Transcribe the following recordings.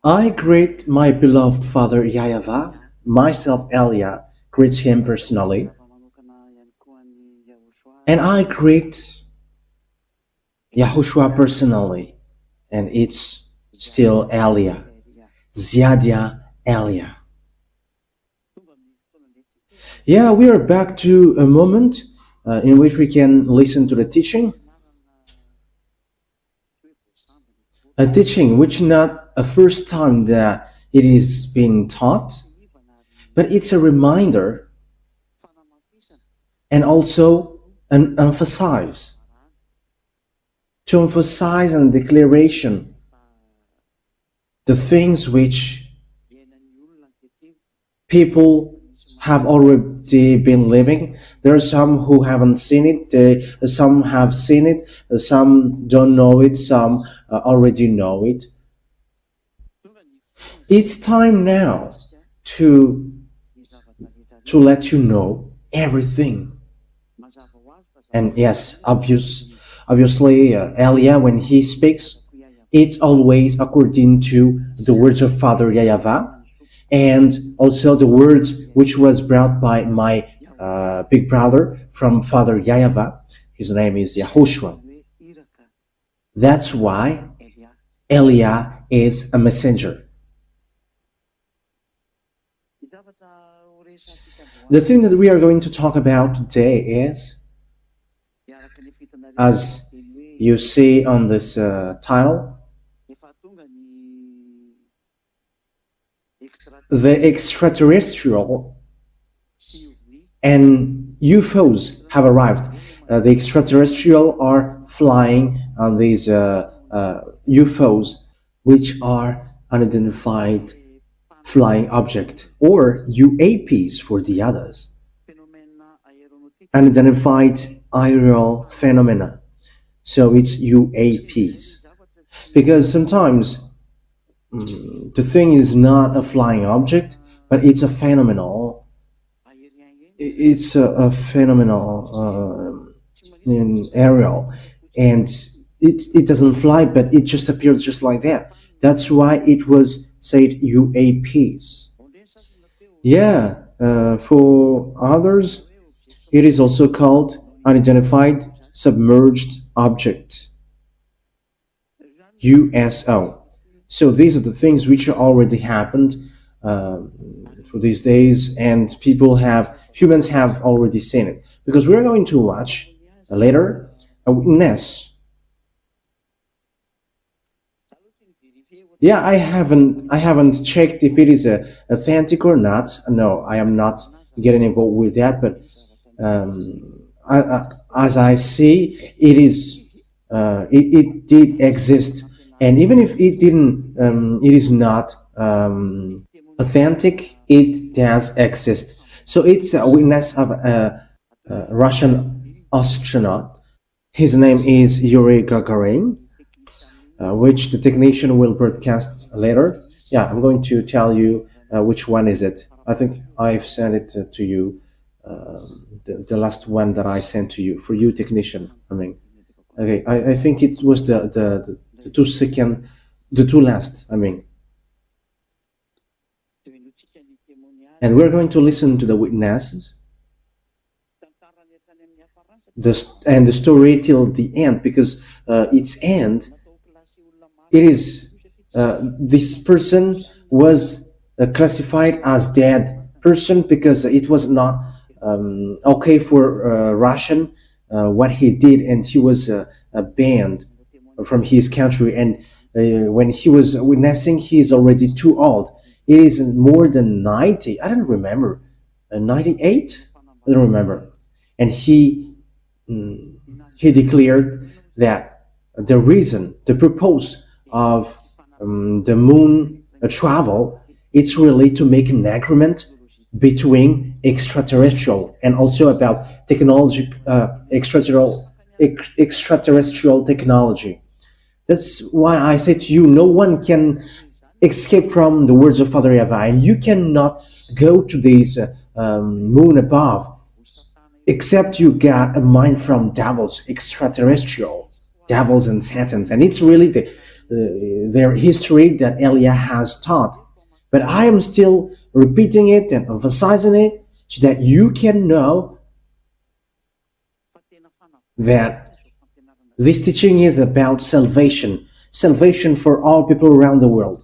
I greet my beloved father YAHVAH, myself Elia greets him personally, and I greet YAHOSHUAH personally, and it's still Elia, Ziadia Elia. Yeah, we are back to a moment in which we can listen to the teaching. A teaching which not a first time that it is being taught, but it's a reminder and also an emphasize, to emphasize and declaration the things which people have already been living. There are some who haven't seen it, some have seen it, some don't know it, some already know it. It's time now to let you know everything. And yes, obviously, Elia, when he speaks, it's always according to the words of Father YAHVAH, and also the words which was brought by my big brother from Father YAHVAH. His name is YAHOSHUAH. That's why Elia is a messenger. The thing that we are going to talk about today is, as you see on this title, the extraterrestrial and UFOs have arrived. The extraterrestrial are flying on these UFOs, which are unidentified flying object, or UAPs for the others, unidentified aerial phenomena. So it's UAPs, because sometimes the thing is not a flying object, but it's a phenomenal. It's a phenomenal in aerial, and it doesn't fly, but it just appears just like that. That's why it was said UAPs. Yeah, for others, it is also called unidentified submerged object, USO. So these are the things which already happened for these days, and humans have already seen it. Because we're going to watch later a witness. Yeah, I haven't checked if it is authentic or not. No, I am not getting involved with that. But as I see, it is it did exist, and even if it didn't, it is not authentic. It does exist. So it's a witness of a Russian astronaut. His name is Yuri Gagarin, which the technician will broadcast later. Yeah, I'm going to tell you which one is it. I think I've sent it to you, the last one that I sent to you, for you technician. I mean, okay, I think it was the 2 second, the 2 last, I mean. And we're going to listen to the witnesses, and the story till the end, because its end, it is this person was classified as dead person, because it was not okay for Russian what he did, and he was banned from his country. And when he was witnessing, he's already too old. It is more than 90. I don't remember, 98. I don't remember. And he declared that the purpose of the moon travel, it's really to make an agreement between extraterrestrial and also about technology, extraterrestrial technology. That's why I say to you, no one can escape from the words of Father YAHVAH, and you cannot go to this moon above except you got a mind from devils, extraterrestrial devils and satans. And it's really their history that Elia has taught. But I am still repeating it and emphasizing it so that you can know that this teaching is about salvation, salvation for all people around the world.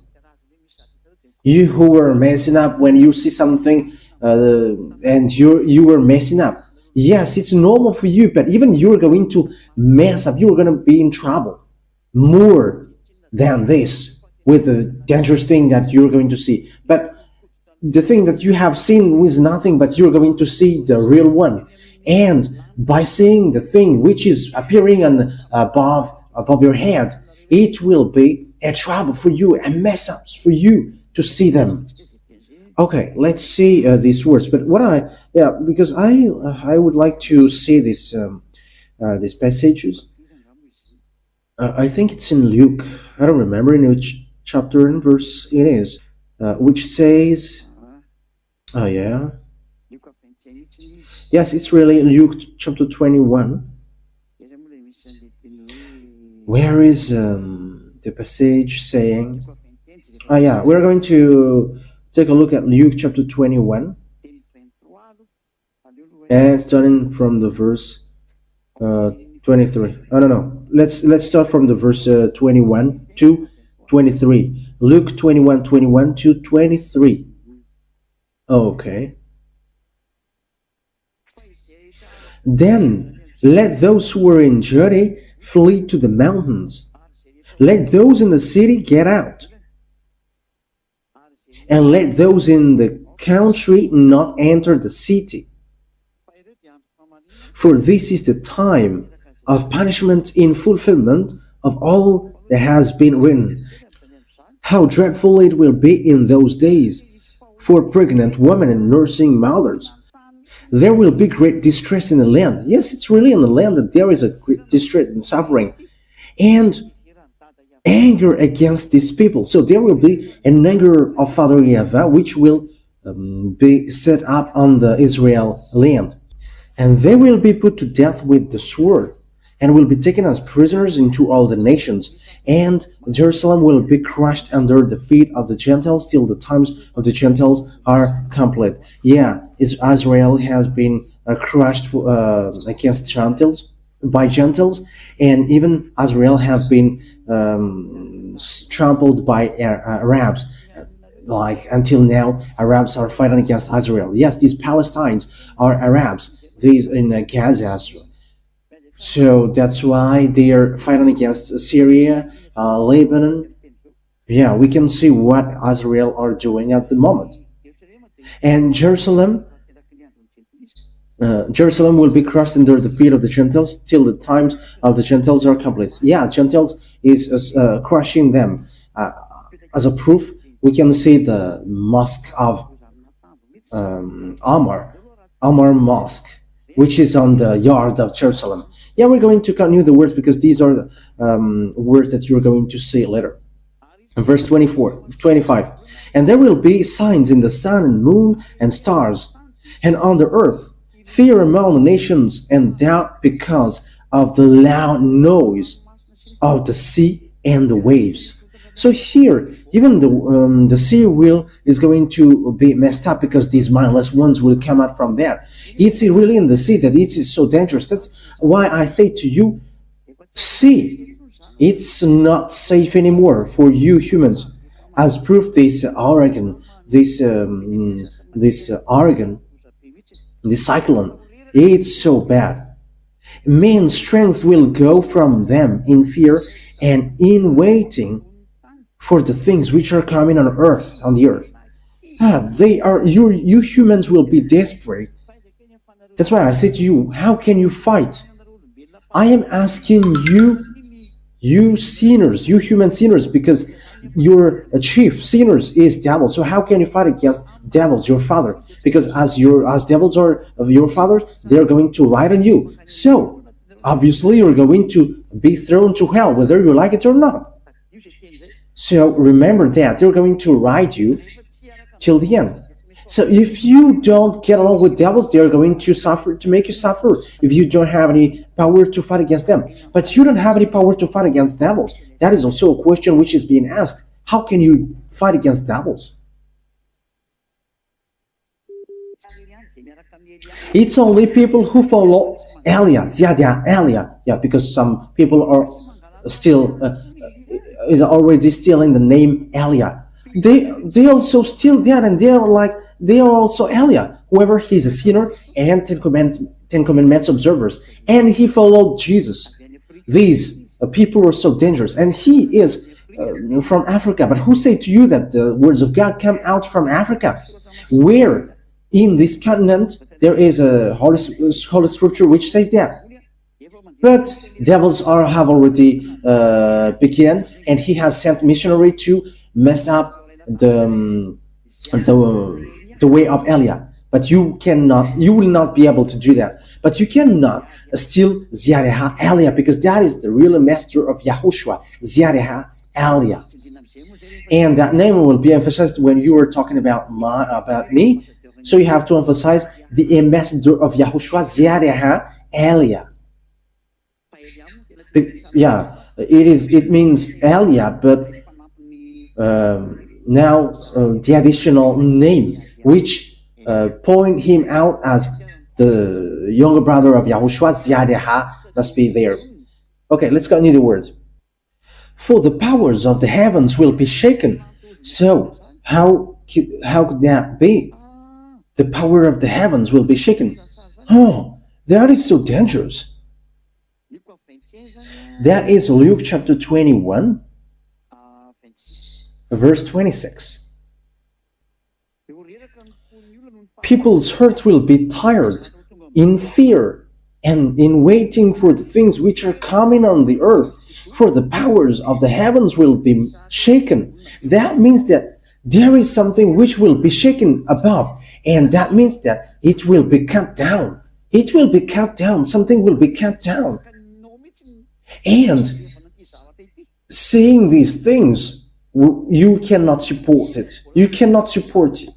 You who were messing up when you see something and you were messing up. Yes, it's normal for you, but even you're going to mess up. You're going to be in trouble more than this with the dangerous thing that you're going to see. But the thing that you have seen is nothing, but you're going to see the real one. And by seeing the thing which is appearing above your head, it will be a trouble for you, a mess ups for you to see them. Okay, let's see these words. But because I would like to see these passages. I think it's in Luke. I don't remember in which chapter and verse it is, which says, oh yeah, yes, it's really Luke chapter 21. Where is the passage saying? Oh yeah, we're going to take a look at Luke chapter 21, and starting from the verse 23. Oh no, let's start from the verse 21 to 23. Luke 21:21 to 23. Okay. Then let those who are in Judea flee to the mountains. Let those in the city get out. And let those in the country not enter the city. For this is the time of punishment in fulfillment of all that has been written. How dreadful it will be in those days for pregnant women and nursing mothers. There will be great distress in the land. Yes, it's really in the land that there is a great distress and suffering. And anger against these people. So there will be an anger of Father YAHVAH, which will be set up on the Israel land. And they will be put to death with the sword, and will be taken as prisoners into all the nations. And Jerusalem will be crushed under the feet of the Gentiles till the times of the Gentiles are complete. Yeah, Israel has been crushed against Gentiles, by Gentiles, and even Israel have been trampled by Arabs. Like until now, Arabs are fighting against Israel. Yes, these Palestinians are Arabs. These in Gaza. So that's why they are fighting against Syria, Lebanon. Yeah, we can see what Israel are doing at the moment. And Jerusalem will be crushed under the feet of the Gentiles till the times of the Gentiles are complete. Yeah, Gentiles is crushing them. As a proof, we can see the mosque of Amar Mosque, which is on the yard of Jerusalem. Yeah, we're going to continue the words because these are the words that you're going to see later. In verse 25. And there will be signs in the sun and moon and stars, and on the earth, fear among the nations and doubt because of the loud noise of the sea and the waves. So here, even the sea is going to be messed up because these mindless ones will come out from there. It's really in the sea that it is so dangerous. That's why I say to you, sea, it's not safe anymore for you humans. As proof, this Oregon, this cyclone, it's so bad. Man's strength will go from them in fear and in waiting for the things which are coming on the earth. You humans will be desperate. That's why I say to you, how can you fight? I am asking you sinners, you human sinners, because your chief sinners is devil. So how can you fight against devils, your father? Because as devils are of your father, they're going to ride on you. So obviously you're going to be thrown to hell, whether you like it or not. So remember that they're going to ride you till the end. So if you don't get along with devils, they are going to suffer, to make you suffer. If you don't have any power to fight against them, but you don't have any power to fight against devils, that is also a question which is being asked. How can you fight against devils? It's only people who follow Elia, Ziadia, Elia. Yeah, because some people are still is already stealing the name Elia. They also steal that, and they are also Elia. Whoever he's a sinner and Ten Commandments observers, and he followed Jesus. These people are so dangerous, and he is from Africa. But who say to you that the words of God come out from Africa? Where in this continent there is a holy scripture which says that. But devils have already begun, and he has sent missionary to mess up the way of Elia. But you will not be able to do that. But you cannot steal Ziareha Elia, because that is the real master of YAHOSHUAH, Ziareha Elia. And that name will be emphasized when you are talking about me. So you have to emphasize the ambassador of YAHOSHUAH, Ziareha Elia. Yeah, it means Elia, but now the additional name which point him out as the younger brother of YAHOSHUAH, Ziadeha, must be there. Okay, let's continue the words. For the powers of the heavens will be shaken. So how could that be? The power of the heavens will be shaken. Oh, that is so dangerous. That is Luke chapter 21, verse 26. People's heart will be tired in fear and in waiting for the things which are coming on the earth, for the powers of the heavens will be shaken. That means that there is something which will be shaken above, and that means that it will be cut down. It will be cut down. Something will be cut down. And seeing these things, you cannot support it. You cannot support it.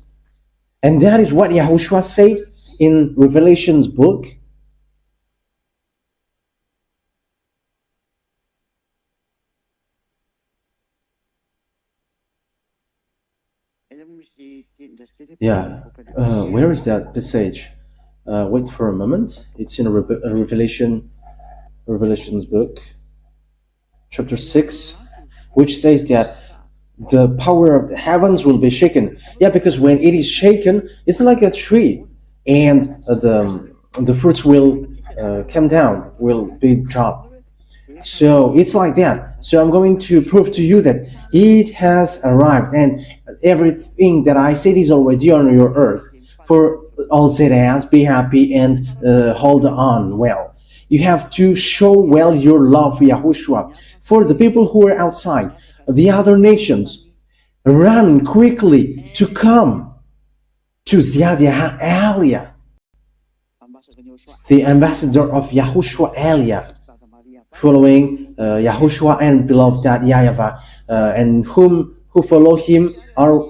And that is what YAHOSHUAH said in Revelation's book. Yeah, where is that passage? Wait for a moment. It's in Revelation's book, chapter 6, which says that the power of the heavens will be shaken. Yeah, because when it is shaken, it's like a tree, and the fruits will come down, will be dropped. So it's like that. So I'm going to prove to you that it has arrived, and everything that I said is already on your earth. For all Zedans, be happy and hold on well. You have to show well your love for YAHOSHUAH. For the people who are outside, the other nations, run quickly to come to Ziadia Elia, the ambassador of YAHOSHUAH Elia, following YAHOSHUAH and beloved that YAHVAH, and who follow him are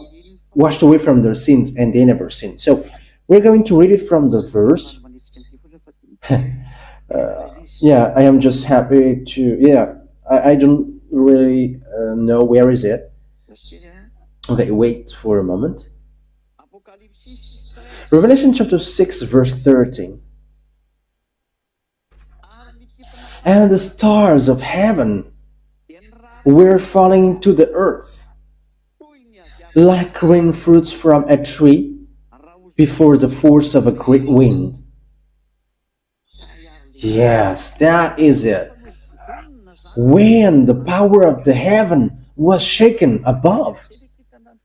washed away from their sins, and they never sin. So we're going to read it from the verse. Yeah, I am just happy to, yeah, I don't really know where is it. Okay, wait for a moment. Revelation chapter 6, verse 13. And the stars of heaven were falling to the earth, like green fruits from a tree before the force of a great wind. Yes, that is it. When the power of the heaven was shaken above,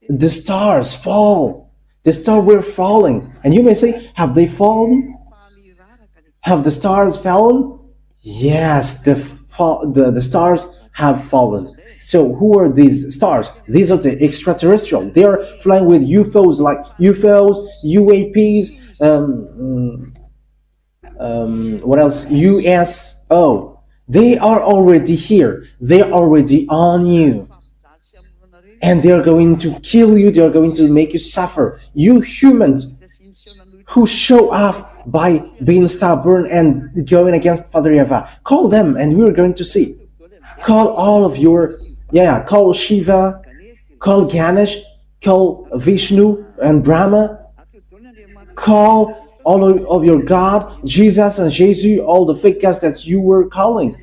the stars fall. The stars were falling. And you may say, have they fallen? Have the stars fallen? Yes, the stars have fallen. So who are these stars? These are the extraterrestrial. They are flying with UFOs, like UFOs, UAPs, what else? USO. They are already here. They are already on you. and they're going to kill you, they're going to make you suffer. You humans who show off by being stubborn and going against Father Yahweh, call them and we're going to see. Call all of your, yeah, call Shiva, call Ganesh, call Vishnu and Brahma, call all of your God, Jesus and Jesus, all the fake gods that you were calling.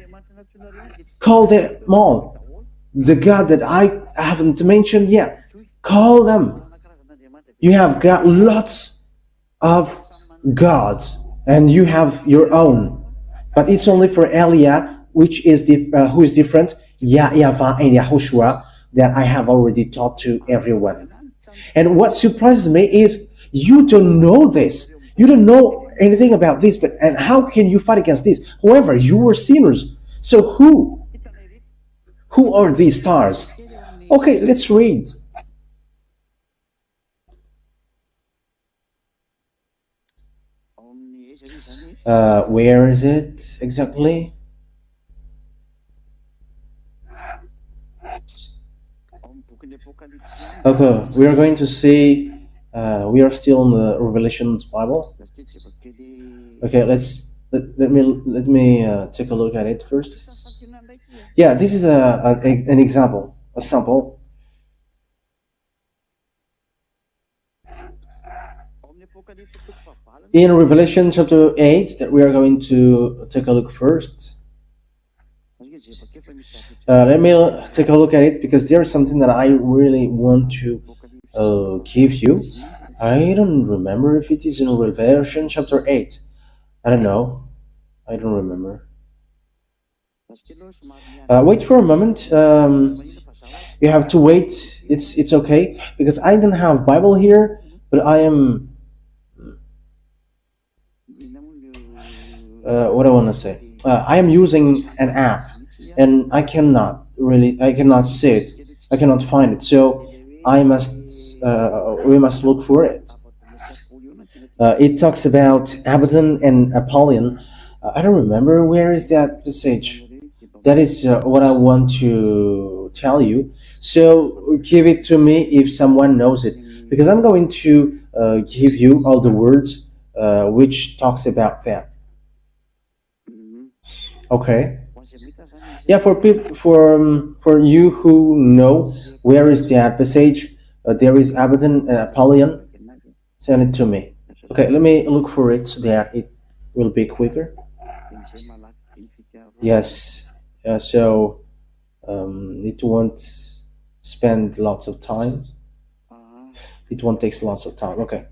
Call them all. The God that I haven't mentioned yet, call them. You have got lots of gods and you have your own, but it's only for Elia, which is who is different, YAHVAH and YAHOSHUAH, that I have already taught to everyone. And what surprises me is you don't know this. You don't know anything about this, but and how can you fight against this? However, you were sinners. So who are these stars? Okay, let's read. Where is it exactly? Okay, we are going to see. We are still in the Revelations Bible. Okay, let me take a look at it first. Yeah, this is an example, a sample. In Revelation chapter 8, that we are going to take a look first. Let me take a look at it because there is something that I really want to give you. I don't remember if it is in Revelation chapter 8. I don't know. I don't remember. Wait for a moment. You have to wait. It's okay because I don't have Bible here, but I am. What I want to say. I am using an app, and I cannot see it. I cannot find it. So we must look for it. It talks about Abaddon and Apollyon. I don't remember where is that passage. That is what I want to tell you. So give it to me if someone knows it, because I'm going to give you all the words which talks about that. Okay. Yeah, for people, for you who know where is that passage, there is Abaddon and Apollyon. Send it to me. Okay, let me look for it so that it will be quicker. Yes. So it won't spend lots of time. It won't take lots of time. Okay.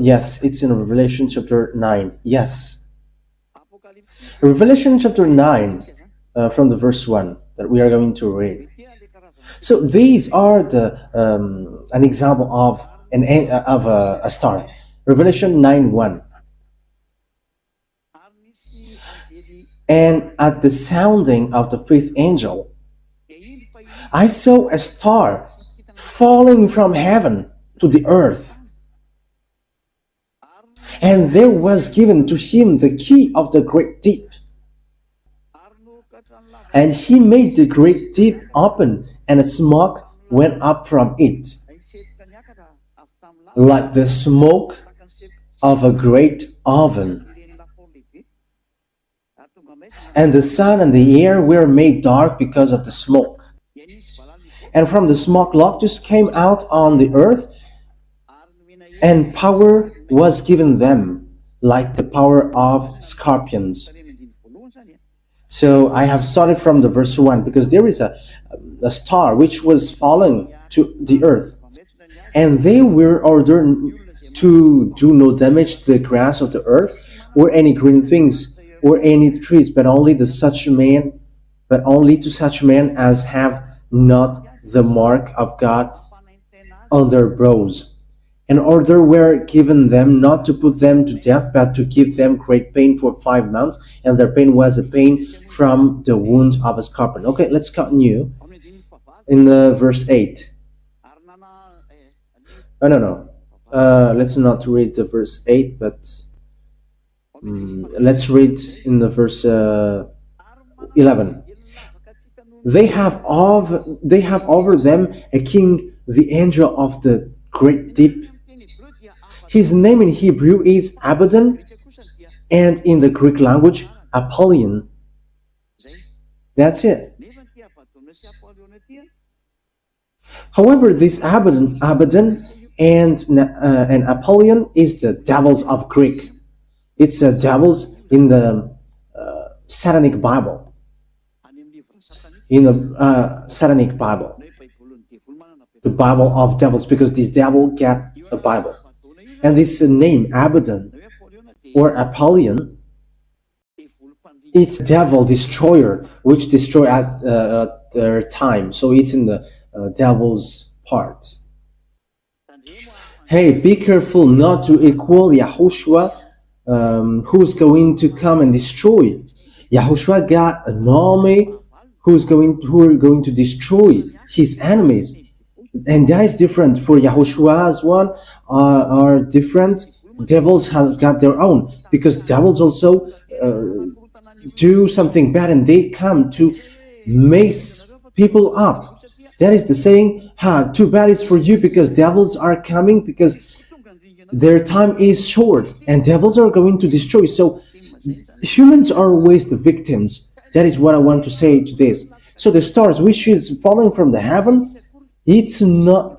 Yes, it's in Revelation chapter 9. Yes. Revelation chapter 9, from the verse 1 that we are going to read. So these are an example of a star. Revelation 9:1. And at the sounding of the fifth angel, I saw a star falling from heaven to the earth. And there was given to him the key of the great deep. And he made the great deep open, and a smoke went up from it, like the smoke of a great oven. And the sun and the air were made dark because of the smoke. And from the smoke locusts came out on the earth, and power was given them, like the power of scorpions. So I have started from the verse 1 because there is a star which was falling to the earth, and they were ordered to do no damage to the grass of the earth or any green things or any trees, but only to such men as have not the mark of God on their brows. An order were given them not to put them to death, but to give them great pain for 5 months, and their pain was a pain from the wound of a scorpion. Okay, let's continue in verse 8. Oh, no. Let's not read the verse 8, but Let's read in the verse 11. They have over them a king, the angel of the great deep. His name in Hebrew is Abaddon, and in the Greek language, Apollyon. That's it. However, this Abaddon and Apollyon is the devils of Greek. It's devils in the Satanic Bible. In the Satanic Bible, the Bible of devils, because this devil get a Bible, and this name Abaddon or Apollyon, it's devil destroyer, which destroy at their time. So it's in the devil's part. Hey, be careful not to equal YAHOSHUAH, who's going to come and destroy. YAHOSHUAH got an army who are going to destroy his enemies, and that is different. For YAHOSHUAH's one are different. Devils have got their own, because devils also do something bad, and they come to mess people up. That is the saying, too bad is for you, because devils are coming, because their time is short and devils are going to destroy. So humans are always the victims. That is what I want to say to this. So the stars which is falling from the heaven, it's no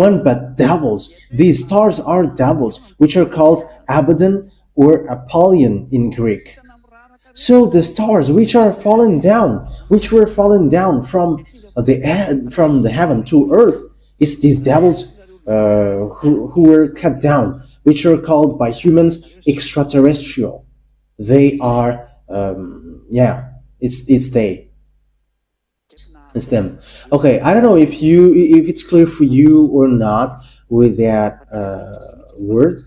one but devils. These stars are devils, which are called Abaddon or Apollyon in Greek. So the stars which are fallen down, which were fallen down from the heaven to earth, it's these devils who were cut down, which are called by humans extraterrestrial. They are, it's them. Okay, I don't know if it's clear for you or not with that word,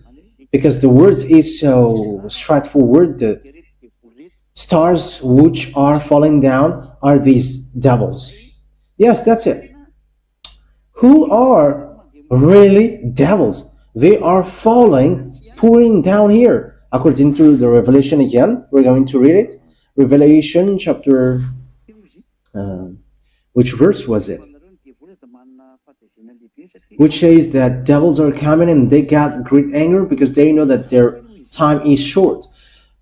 because the word is so straightforward. The stars which are falling down are these devils. Yes, that's it. Who are really devils? They are falling, pouring down here. According to the Revelation again, we're going to read it. Revelation chapter, which verse was it? Which says that devils are coming and they got great anger because they know that their time is short.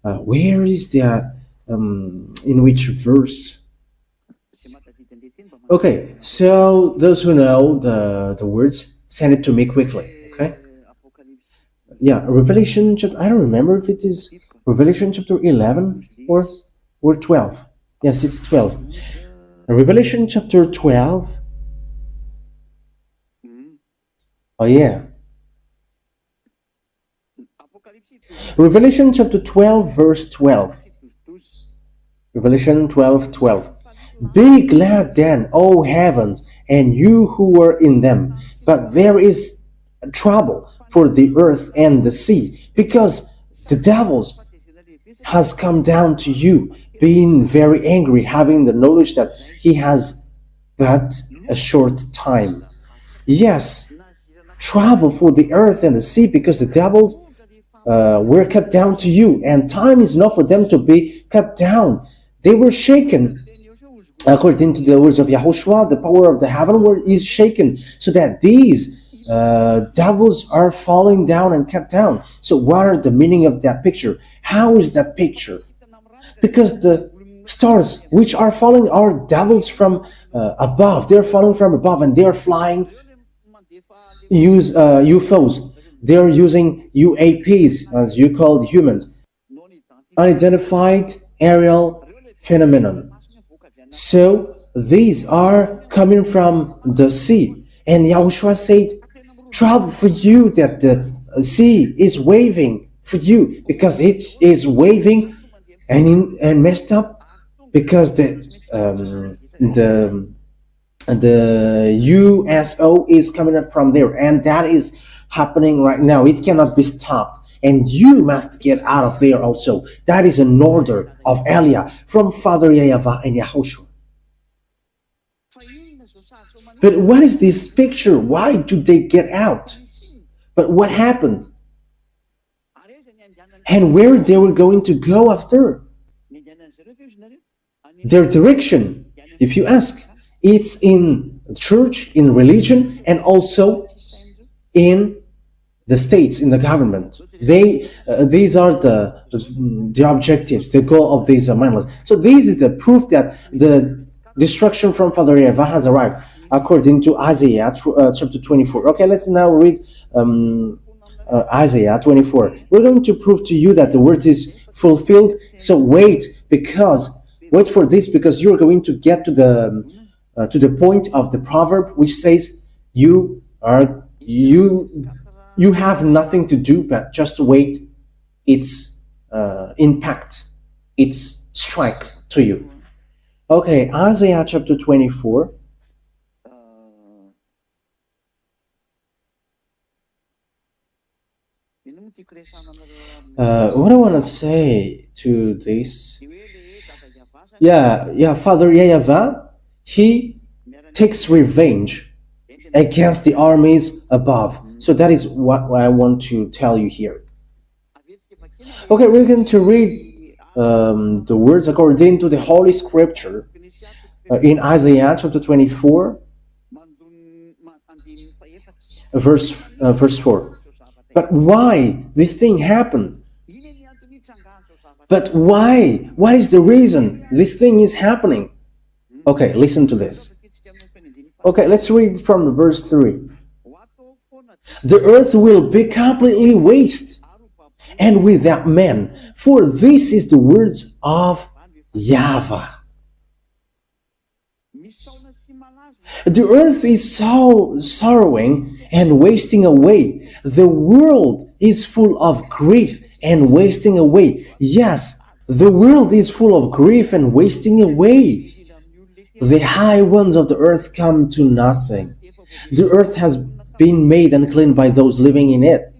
Where is that? In which verse? Okay, so those who know the words, send it to me quickly. Okay. Yeah, Revelation chapter. I don't remember if it is Revelation chapter 11 or 12. Yes, it's 12. Revelation chapter 12. Oh yeah. Revelation chapter 12 verse 12. Revelation 12:12. Be glad then, O heavens, and you who are in them. But there is trouble for the earth and the sea, because the devils has come down to you, being very angry, having the knowledge that he has but a short time. Yes, trouble for the earth and the sea, because the devils were cut down to you, and time is not for them to be cut down. They were shaken. According to the words of YAHOSHUAH, the power of the heaven is shaken, so that these devils are falling down and cut down. So what are the meaning of that picture? How is that picture? Because the stars which are falling are devils from above. They're falling from above, and they're flying UFOs. They're using UAPs, as you call humans, unidentified aerial phenomenon. So these are coming from the sea, and YAHOSHUAH said, trouble for you that the sea is waving for you, because it is waving and messed up, because the USO is coming up from there, and that is happening right now. It cannot be stopped, and you must get out of there also. That is an order of Elia from Father YAHVAH and YAHOSHUAH. But what is this picture? Why do they get out? But what happened? and where they were going to go after. Their direction, if you ask, it's in church, in religion, and also in the states, in the government. These are the objectives, the goal of these mindless. So this is the proof that the destruction from Father YAHVAH has arrived, according to Isaiah chapter 24. Okay, let's now read Isaiah 24. We're going to prove to you that the word is fulfilled. So wait for this, because you're going to get to the point of the proverb, which says you have nothing to do but just wait its impact, its strike to you. Okay, Isaiah chapter 24. What I want to say to this, Father YAHVAH, he takes revenge against the armies above. So that is what I want to tell you here. Okay, we're going to read the words according to the Holy Scripture in Isaiah chapter 24, verse 4. But why this thing happened? But why? What is the reason this thing is happening? Okay, listen to this. Okay, let's read from the verse 3. The earth will be completely waste and without man, for this is the words of YAHVAH. The earth is so sorrowing and wasting away. The world is full of grief and wasting away. Yes, the world is full of grief and wasting away. The high ones of the earth come to nothing. The earth has been made unclean by those living in it.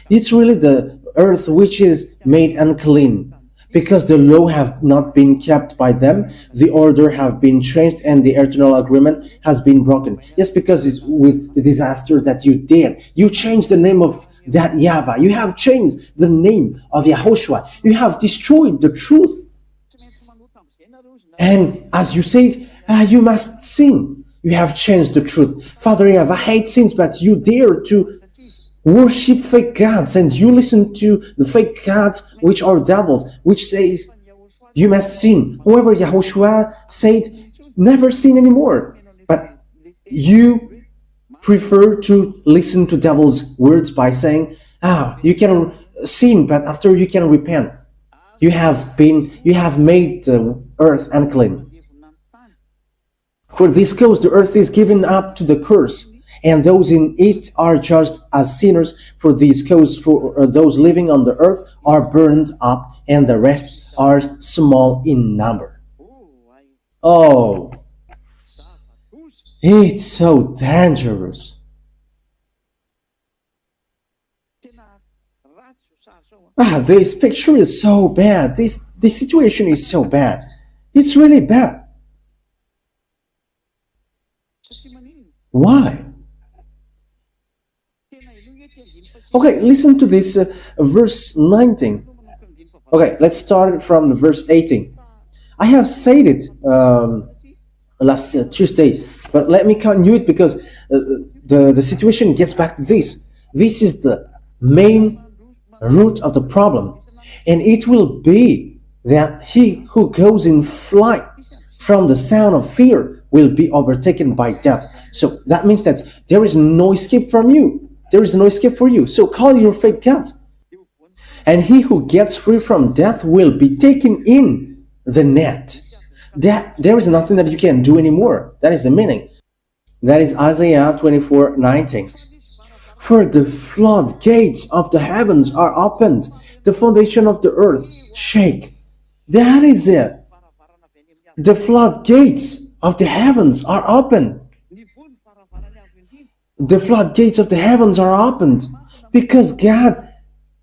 It's really the earth which is made unclean, because the law have not been kept by them, the order have been changed, and the eternal agreement has been broken. Yes, because it's with the disaster that you did. You changed the name of that YAHVAH. You have changed the name of YAHOSHUAH. You have destroyed the truth. And as you said, you must sin. You have changed the truth. Father YAHVAH hates sins, but you dare to worship fake gods, and you listen to the fake gods which are devils, which says you must sin. However, YAHOSHUAH said never sin anymore, but you prefer to listen to devil's words by saying, you can sin, but after you can repent. You have made the earth unclean. For this cause the earth is given up to the curse, and those in it are judged as sinners. For this cause, for those living on the earth are burned up, and the rest are small in number. Oh, it's so dangerous. This picture is so bad. This situation is so bad. It's really bad. Why? Okay, listen to this verse 19. Okay, let's start from the verse 18. I have said it last Tuesday, but let me continue it, because the situation gets back to this. This is the main root of the problem, and it will be that he who goes in flight from the sound of fear will be overtaken by death. So that means that there is no escape from you. There is no escape for you. So call your fake gods. And he who gets free from death will be taken in the net. There is nothing that you can do anymore. That is the meaning. That is Isaiah 24:19. For the floodgates of the heavens are opened, the foundation of the earth shake. That is it. The floodgates of the heavens are open. The floodgates of the heavens are opened because God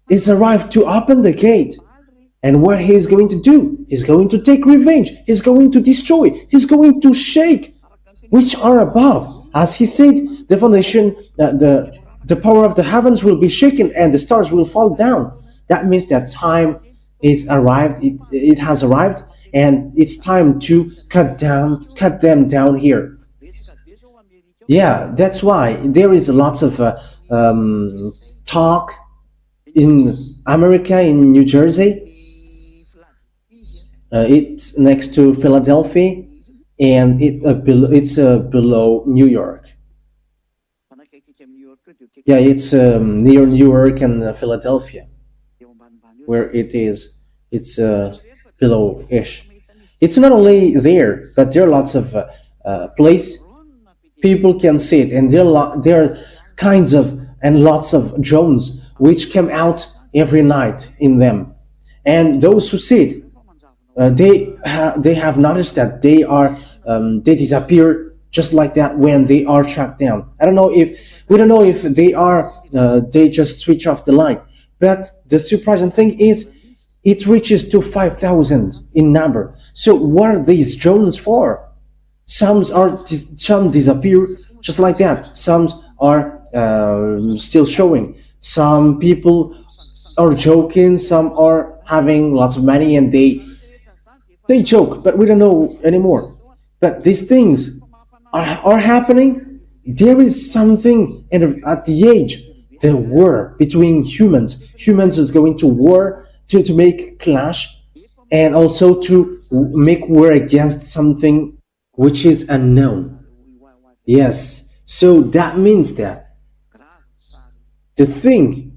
is arrived to open the gate. And what he is going to do? He's going to take revenge. He's going to destroy. He's going to shake which are above. As he said, the foundation, the power of the heavens will be shaken and the stars will fall down. That means that time is arrived. It has arrived, and it's time to cut them down here. Yeah, that's why there is lots of talk in America, in New Jersey. It's next to Philadelphia, and it's below New York. Yeah, it's near New York and Philadelphia, where it is. It's below-ish. It's not only there, but there are lots of place people can see it, and there are kinds of and lots of drones which come out every night in them, and those who see it, they have noticed that they disappear just like that when they are tracked down. I don't know if we don't know if they just switch off the light, but the surprising thing is it reaches to 5,000 in number. So what are these drones for? Some disappear just like that. Some are still showing. Some people are joking. Some are having lots of money and they joke, but we don't know anymore. But these things are happening. There is something at the age, the war between humans. Humans is going to war to make clash, and also to make war against something which is unknown. Yes, so that means that the thing,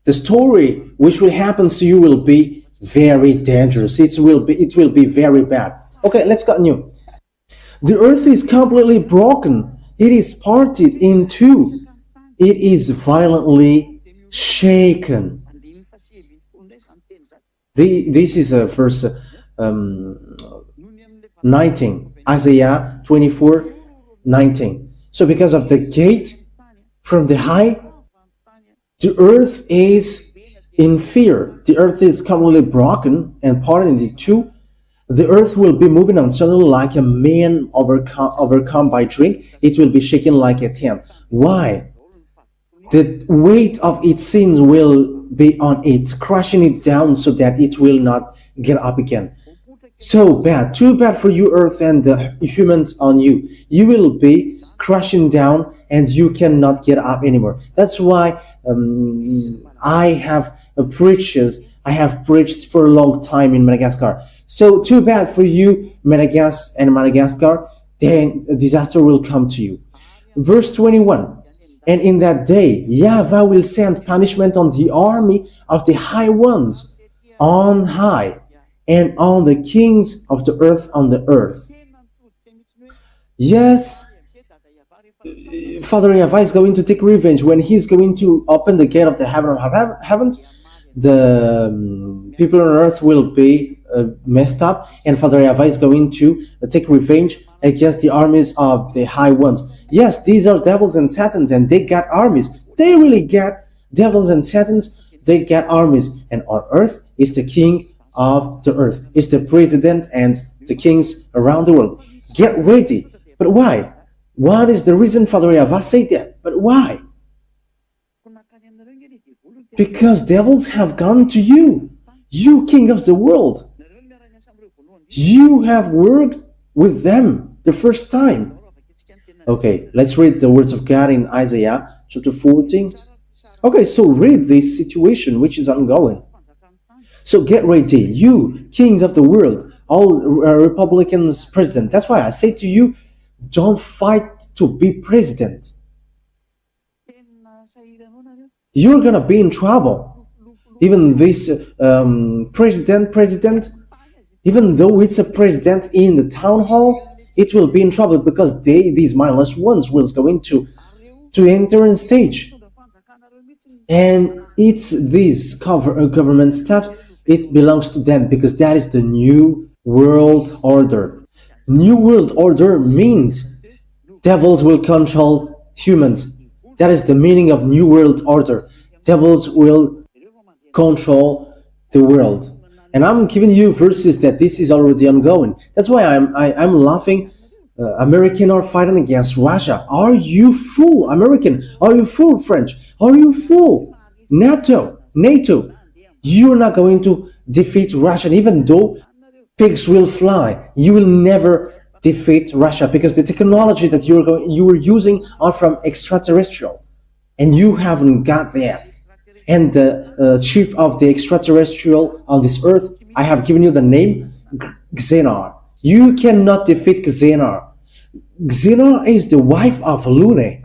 the story which will happen to you will be very dangerous. It will be very bad. Okay, let's continue. The earth is completely broken. It is parted in two. It is violently shaken. This is verse 19, Isaiah 24:19. So because of the gate from the high, the earth is in fear. The earth is completely broken and parted into two. The earth will be moving uncertainly like a man overcome by drink. It will be shaken like a tent. Why? The weight of its sins will be on it, crushing it down so that it will not get up again. So bad, too bad for you, earth, and the humans on you. You will be crushing down and you cannot get up anymore. That's why I have preached for a long time in Madagascar. So too bad for you, Madagascar. Then a disaster will come to you. Verse 21. And in that day, YAHVAH will send punishment on the army of the high ones on high, and on the kings of the earth on the earth. Yes, Father YAHVAH is going to take revenge when he's going to open the gate of the heavens. The people on earth will be messed up, and Father YAHVAH is going to take revenge against the armies of the high ones. Yes, these are devils and satans, and they got armies. They really got devils and satans. They got armies, and on earth is the king of the earth. It's the president and the kings around the world. Get ready. But why? What is the reason Father YAHVAH said that? But why? Because devils have gone to you. You king of the world. You have worked with them the first time. Okay, let's read the words of God in Isaiah chapter 14. Okay, so read this situation which is ongoing. So get ready, you kings of the world, all Republicans president. That's why I say to you, don't fight to be president. You're gonna be in trouble. Even this president, even though it's a president in the town hall, it will be in trouble because these mindless ones will going to enter on stage. And it's these government staff, it belongs to them because that is the new world order. New world order means devils will control humans. That is the meaning of new world order. Devils will control the world. And I'm giving you verses that this is already ongoing. That's why I'm laughing. American are fighting against Russia. Are you fool, American? Are you fool, French? Are you fool? NATO. You're not going to defeat Russia, even though pigs will fly. You will never defeat Russia because the technology that you are using are from extraterrestrial, and you haven't got that. And the chief of the extraterrestrial on this earth, I have given you the name Xenar. You cannot defeat Xenar. Xenar is the wife of Lune.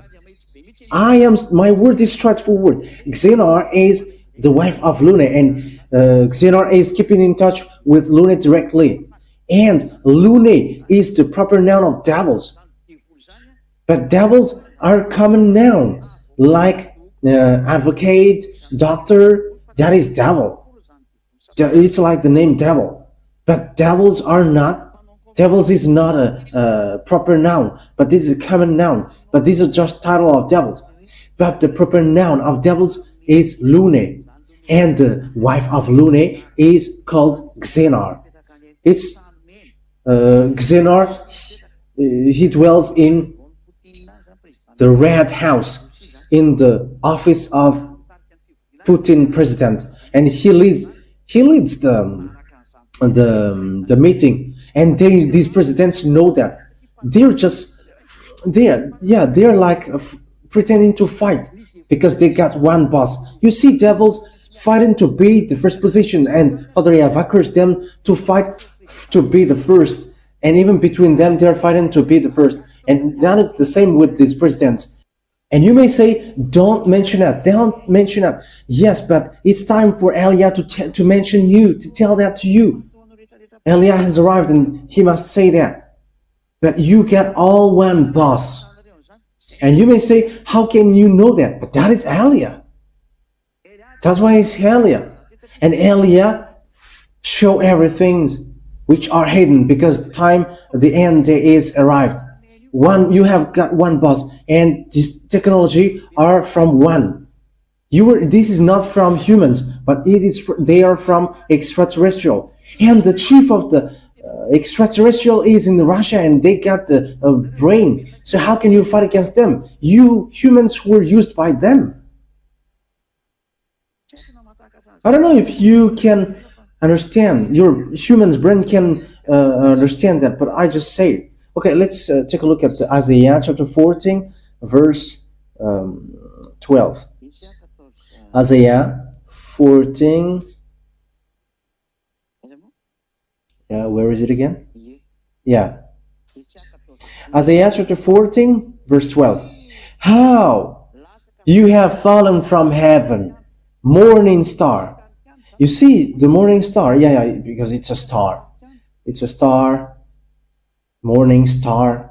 My word is straightforward. Xenar is the wife of Lune, and Xenar is keeping in touch with Lune directly. And Lune is the proper noun of devils. But devils are common noun, like advocate, doctor. That is devil. It's like the name devil. But devils are not. Devils is not a proper noun, but this is a common noun. But these are just title of devils. But the proper noun of devils is Lune, and the wife of Lune is called Xenar. It's Xenar. He dwells in the Red House, in the office of Putin president, and he leads the meeting. And these presidents know that they're like pretending to fight because they got one boss. You see devils fighting to be the first position, and Father YAHVAH them to fight to be the first, and even between them they're fighting to be the first. And that is the same with these presidents. And you may say, don't mention that, don't mention that. Yes, but it's time for Elia to mention you, to tell that to you. Elia has arrived and he must say that. But you get all one boss. And you may say, how can you know that? But that is Elia. That's why it's Elia. And Elia show everything which are hidden, because time, the end is arrived. You have got one boss, and this technology are from one. This is not from humans, but they are from extraterrestrial. And the chief of the extraterrestrial is in Russia, and they got the brain. So how can you fight against them? You humans were used by them. I don't know if you can understand. Your human's brain can understand that, but I just say it. Okay, let's take a look at Isaiah chapter 14, verse 12. Isaiah 14. Yeah, where is it again? Yeah. Isaiah chapter 14, verse 12. How you have fallen from heaven, morning star. You see the morning star? Yeah, because it's a star. It's a star. Morning star.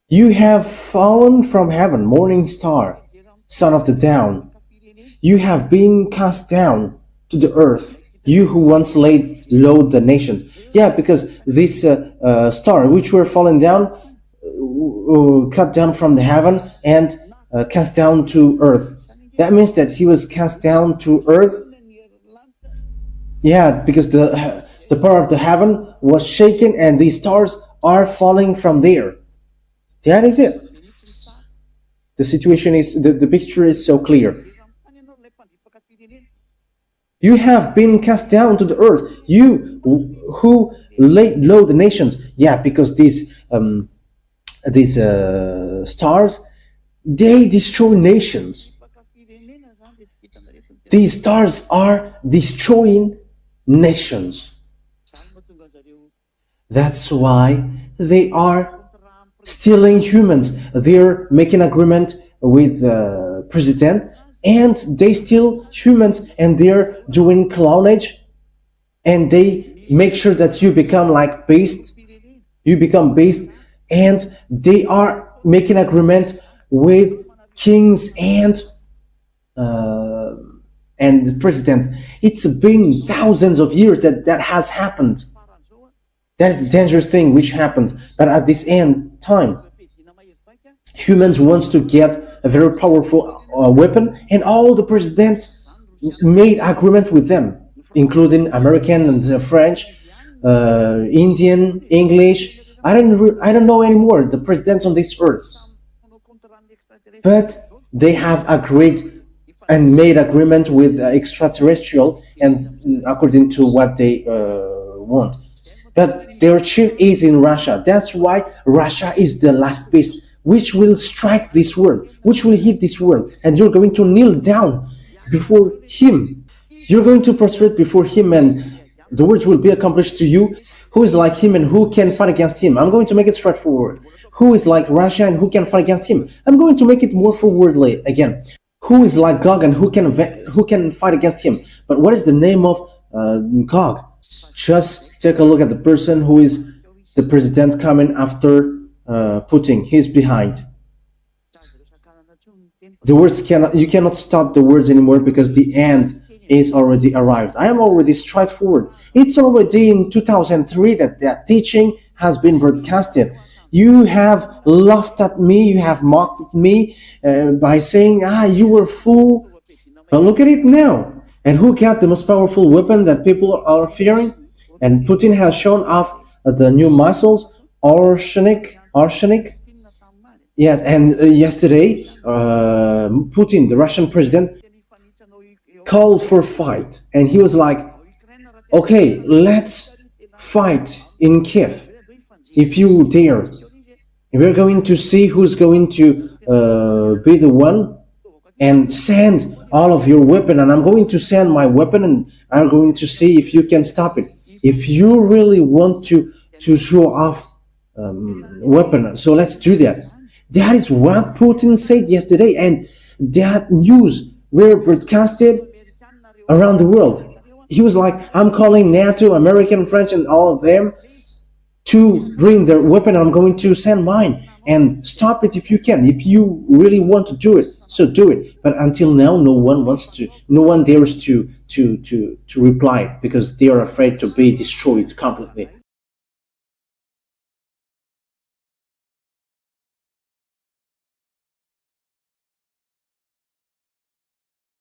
You have fallen from heaven, morning star, son of the dawn. You have been cast down to the earth, you who once laid low the nations. Yeah, because this star which were fallen down, cut down from the heaven and cast down to earth. That means that he was cast down to earth. Yeah, because the power of the heaven was shaken and these stars are falling from there. That is it. The situation is, the picture is so clear. You have been cast down to the earth, you who laid low the nations. Yeah, because these stars, they destroy nations. These stars are destroying nations. That's why they are stealing humans. They're making agreement with the president, and they steal humans, and they're doing clonage, and they make sure that you become like beast. You become beast, and they are making agreement with kings and the president. It's been thousands of years that has happened. That's the dangerous thing which happened. But at this end time, humans wants to get a very powerful weapon, and all the presidents made agreement with them, including American and French, Indian, English. I don't know anymore the presidents on this earth. But They have agreed and made agreement with extraterrestrial, and according to what they want. But their chief is in Russia. That's why Russia is the last beast, which will strike this world, which will hit this world, and you're going to kneel down before him. You're going to prostrate before him, and the words will be accomplished to you. Who is like him and who can fight against him? I'm going to make it straightforward. Who is like Russia and who can fight against him? I'm going to make it more forwardly again. Who is like Gog and who can fight against him? But what is the name of Gog? Just take a look at the person who is the president coming after Putin. He's behind. The words cannot, you cannot stop the words anymore because the end is already arrived. I am already straightforward. It's already in 2003 that that teaching has been broadcasted. You have laughed at me, you have mocked me by saying, you were fool. But look at it now. And who got the most powerful weapon that people are fearing? And Putin has shown off the new missiles, arsenic. Yes, and yesterday, Putin, the Russian president, called for fight, and he was like, "Okay, let's fight in Kiev. If you dare, we're going to see who's going to be the one, and send all of your weapon, and I'm going to send my weapon, and I'm going to see if you can stop it. If you really want to show off weapon, so let's do that." That is what Putin said yesterday, and that news were broadcasted around the world. He was like, "I'm calling NATO, American, French, and all of them to bring their weapon. I'm going to send mine and stop it if you can. If you really want to do it, so do it." But until now, no one dares to reply because they are afraid to be destroyed completely.